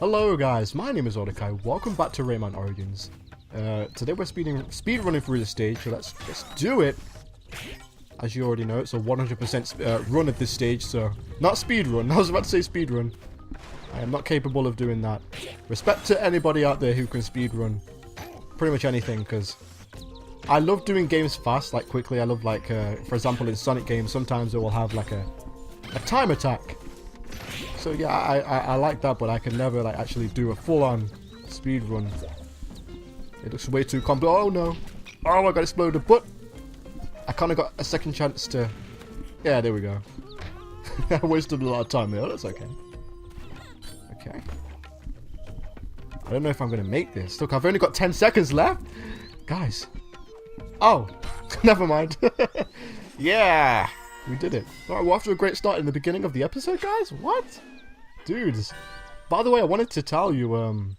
Hello guys, my name is Awedecai. Welcome back to Rayman Origins. Today we're speed running through the stage, so let's do it. As you already know, it's a 100% run at this stage, so not speed run. I was about to say speed run. I am not capable of doing that. Respect to anybody out there who can speed run pretty much anything, because I love doing games fast, like quickly. I love, like, for example, in Sonic games, sometimes it will have like a time attack. So yeah, I like that, but I can never like actually do a full-on speed run. It looks way too complex. Oh no! Oh, I got exploded, but I kind of got a second chance to. Yeah, there we go. I wasted a lot of time there. That's okay. Okay. I don't know if I'm gonna make this. Look, I've only got 10 seconds left, guys. Oh, never mind. Yeah. We did it. Alright, we're off to a great start in the beginning of the episode, guys. What? Dudes. By the way, I wanted to tell you,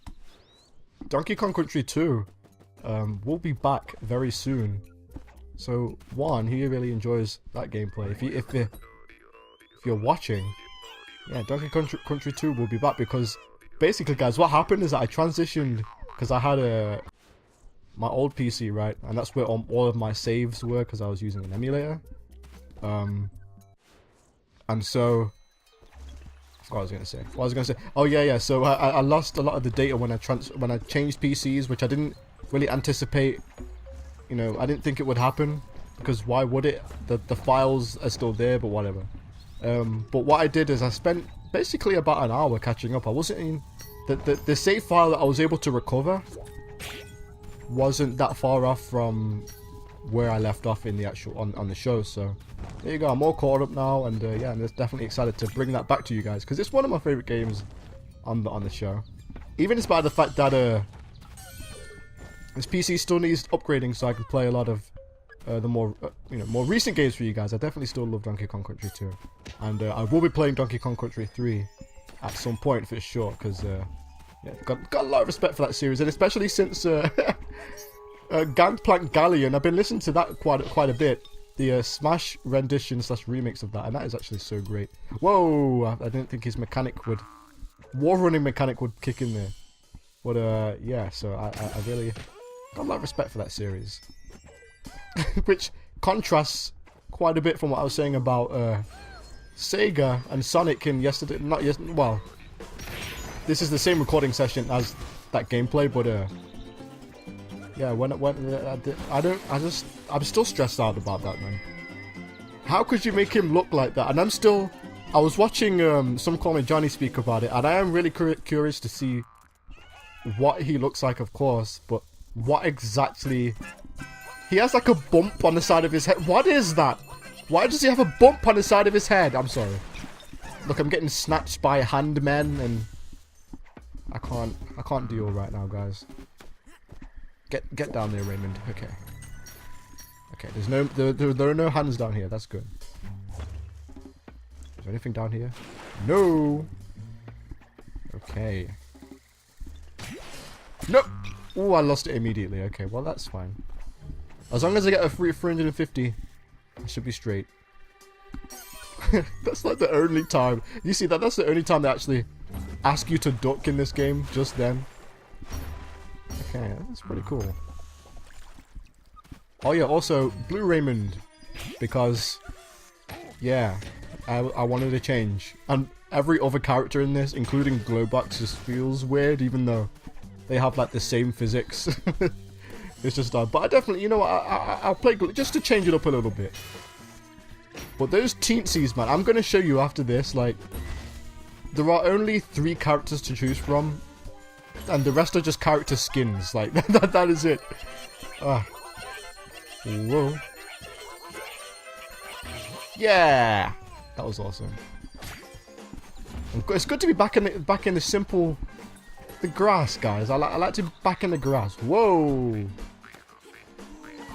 Donkey Kong Country 2 will be back very soon. So, one, he really enjoys that gameplay. If you're watching, yeah, Donkey Kong Country 2 will be back because, basically, guys, what happened is that I transitioned, because I had my old PC, right? And that's where all of my saves were, because I was using an emulator. And so I forgot what I was gonna say. What I was gonna say? Oh yeah. So I lost a lot of the data when I changed PCs, which I didn't really anticipate. You know, I didn't think it would happen, because why would it? The files are still there, but whatever. But what I did is I spent basically about an hour catching up. I wasn't in the save file that I was able to recover wasn't that far off from where I left off in the actual on the show. So there you go, I'm all caught up now, and yeah, I'm definitely excited to bring that back to you guys, because it's one of my favorite games on the show, even despite the fact that this PC still needs upgrading so I can play a lot of the more more recent games for you guys. I definitely still love Donkey Kong Country 2, and I will be playing Donkey Kong Country 3 at some point for sure, because yeah, got a lot of respect for that series, and especially since Gangplank Galleon. I've been listening to that quite a bit. The Smash rendition / remix of that, and that is actually so great. Whoa! I didn't think his wall running mechanic would kick in there. But yeah, so I really got a lot of respect for that series, which contrasts quite a bit from what I was saying about Sega and Sonic in yesterday. Well, this is the same recording session as that gameplay, but yeah, I'm still stressed out about that, man. How could you make him look like that? And I was watching Some Call Me Johnny speak about it, and I am really curious to see what he looks like, of course, but what exactly... He has like a bump on the side of his head. What is that? Why does he have a bump on the side of his head? I'm sorry. Look, I'm getting snatched by handmen, and I can't deal right now, guys. Get down there, Raymond. Okay. Okay, there are no hands down here. That's good. Is there anything down here? No. Okay. Nope. Oh, I lost it immediately. Okay, well that's fine. As long as I get a free 350, I should be straight. That's like the only time. You see that? That's the only time they actually ask you to duck in this game. Just then. Okay, that's pretty cool. Oh yeah, also Blue Raymond, because yeah, I wanted to change, and every other character in this, including Glowbox, just feels weird, even though they have like the same physics. It's just odd, but I definitely, you know what, I'll play just to change it up a little bit. But those teensies, man, I'm gonna show you after this. Like, there are only 3 characters to choose from, and the rest are just character skins. Like, that is it. Whoa. Yeah! That was awesome. It's good to be back in the grass, guys. I like to be back in the grass. Whoa!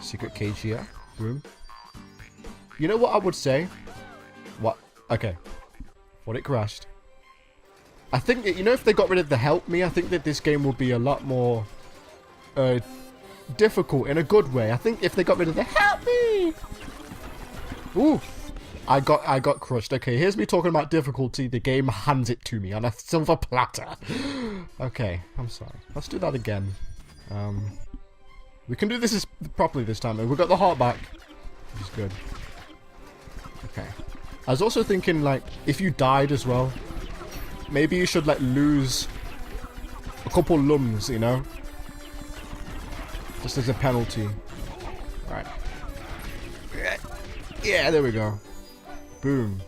Secret cage here. Room. You know what I would say? What? Okay. What, it crashed. I think, you know, if they got rid of the help me, I think that this game would be a lot more difficult in a good way. I think if they got rid of the help me. Ooh. I got crushed. Okay, here's me talking about difficulty. The game hands it to me on a silver platter. Okay, I'm sorry. Let's do that again. We can do this properly this time. We got the heart back, which is good. Okay. I was also thinking, like, if you died as well, maybe you should, like, lose a couple lungs, you know? Just as a penalty. Right. Yeah, there we go. Boom.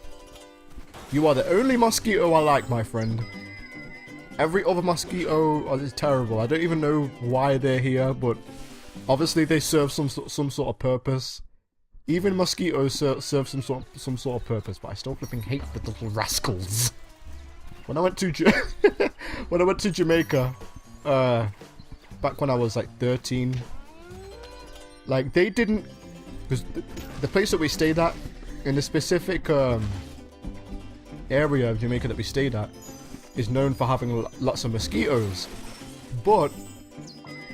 You are the only mosquito I like, my friend. Every other mosquito is terrible. I don't even know why they're here, but obviously they serve some sort of purpose. Even mosquitoes serve some sort of purpose, but I still flipping hate the little rascals. When I went to Jamaica, back when I was like 13, like they didn't, because the place that we stayed at, in the specific area of Jamaica that we stayed at, is known for having lots of mosquitoes, but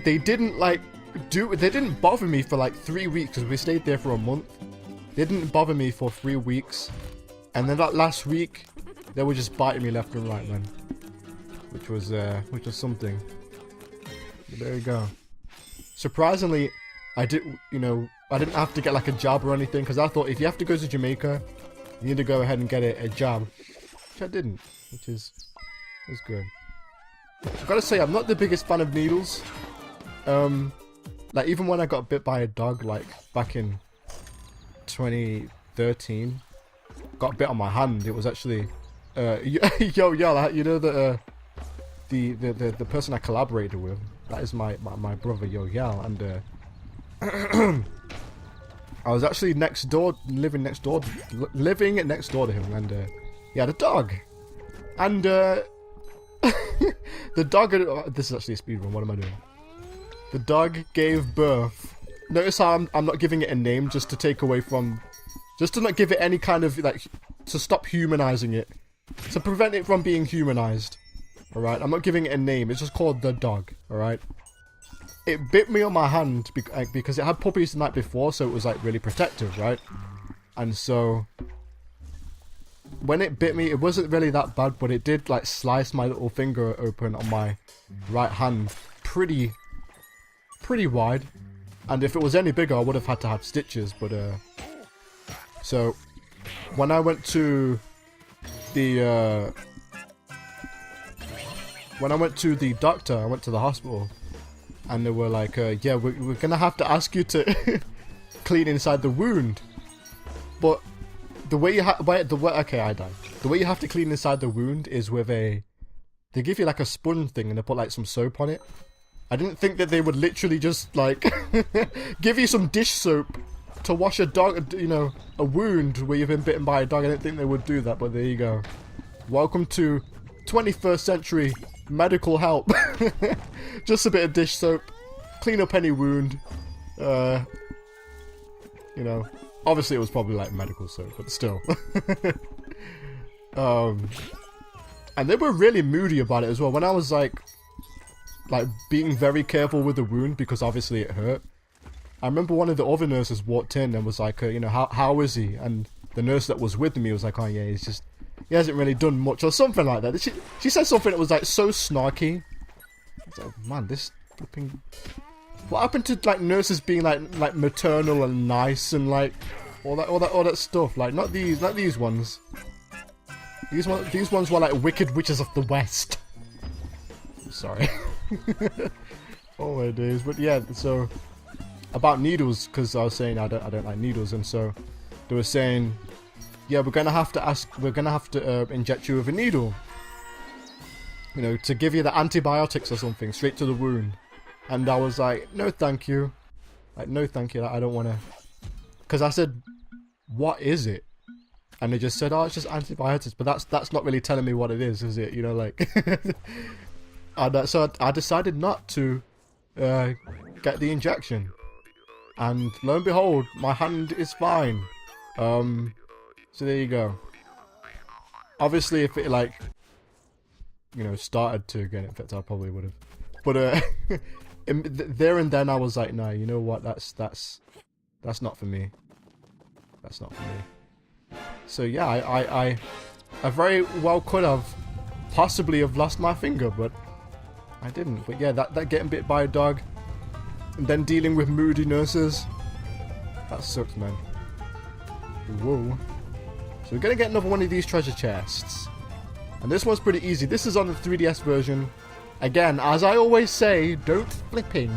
they didn't they didn't bother me for like 3 weeks, because we stayed there for a month. They didn't bother me for 3 weeks, and then that last week they were just biting me left and right, man, which was something. But there you go. Surprisingly, I didn't have to get like a jab or anything, because I thought if you have to go to Jamaica, you need to go ahead and get a jab, which I didn't, which is good. I've got to say, I'm not the biggest fan of needles. Like, even when I got bit by a dog, like, back in 2013, got bit on my hand. It was actually, you know, the person I collaborated with, that is my brother, Yo, and, I was actually living next door to him, and, he had a dog. And, the dog, this is actually a speedrun, what am I doing? The dog gave birth. Notice how I'm not giving it a name, just to take away from, just to not give it any kind of, like, to stop humanizing it. To prevent it from being humanized. Alright, I'm not giving it a name, it's just called the dog, alright? It bit me on my hand because it had puppies the night before, so it was, like, really protective, right? And so, when it bit me, it wasn't really that bad, but it did, like, slice my little finger open on my right hand pretty wide. And if it was any bigger, I would have had to have stitches, but, so, when I went to the, doctor, I went to the hospital, and they were like, yeah, we're gonna have to ask you to clean inside the wound. But the way you okay, I died. The way you have to clean inside the wound is with they give you like a sponge thing and they put like some soap on it. I didn't think that they would literally just like give you some dish soap to wash a dog, you know, a wound where you've been bitten by a dog. I didn't think they would do that, but there you go. Welcome to 21st century medical help. Just a bit of dish soap, clean up any wound. You know, obviously it was probably like medical soap, but still. And they were really moody about it as well. When I was like being very careful with the wound because obviously it hurt. I remember one of the other nurses walked in and was like, you know, how is he? And the nurse that was with me was like, oh yeah, he hasn't really done much or something like that. She said something that was like so snarky. I was like, man, this flipping... What happened to like nurses being like maternal and nice and like all that stuff? Like not these ones. These ones were like wicked witches of the West. Sorry. Oh my days. But yeah, so about needles, because I was saying I don't like needles, and so they were saying, yeah, we're gonna have to inject you with a needle, you know, to give you the antibiotics or something straight to the wound. And I was like, no thank you, like no thank you, I don't want to, because I said, what is it? And they just said, oh, it's just antibiotics, but that's not really telling me what it is it? You know, like. And so I decided not to get the injection, and lo and behold, my hand is fine. So there you go. Obviously, if it like, you know, started to get infected, I probably would have. But there and then I was like, no, you know what? That's not for me. That's not for me. So yeah, I very well could have possibly have lost my finger, but I didn't, but yeah, that getting bit by a dog and then dealing with moody nurses. That sucks, man. Whoa. So we're gonna get another one of these treasure chests. And this one's pretty easy. This is on the 3DS version. Again, as I always say, don't flipping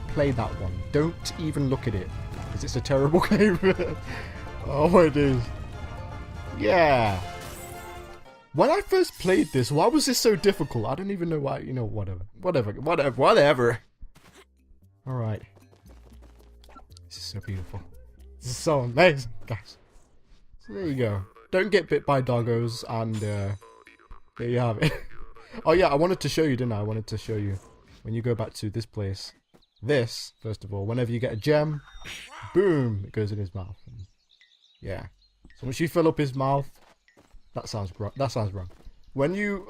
play that one. Don't even look at it. Because it's a terrible game. Oh, it is. Yeah. When I first played this, why was this so difficult? I don't even know why. You know, whatever. Alright. This is so beautiful. This is so amazing, guys. So there you go. Don't get bit by doggos, and there you have it. Oh yeah, I wanted to show you, didn't I? I wanted to show you. When you go back to this place. This, first of all, whenever you get a gem, boom, it goes in his mouth. And yeah. So once you fill up his mouth, that sounds wrong. When you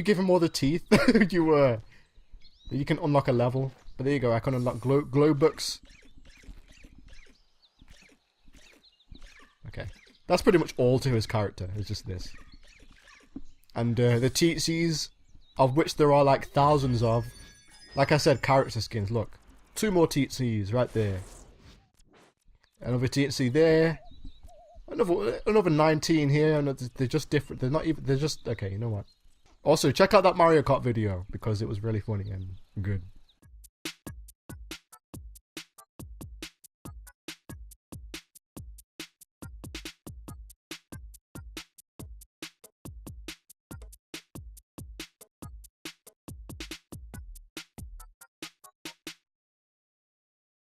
give him all the teeth, you can unlock a level. But there you go, I can unlock glow books. Okay. That's pretty much all to his character, it's just this. And the teetsies, of which there are like thousands of. Like I said, character skins, look. 2 more teetsies right there. Another teetsy there. Another 19 here, and they're just different. They're just, okay, you know what. Also, check out that Mario Kart video, because it was really funny and good.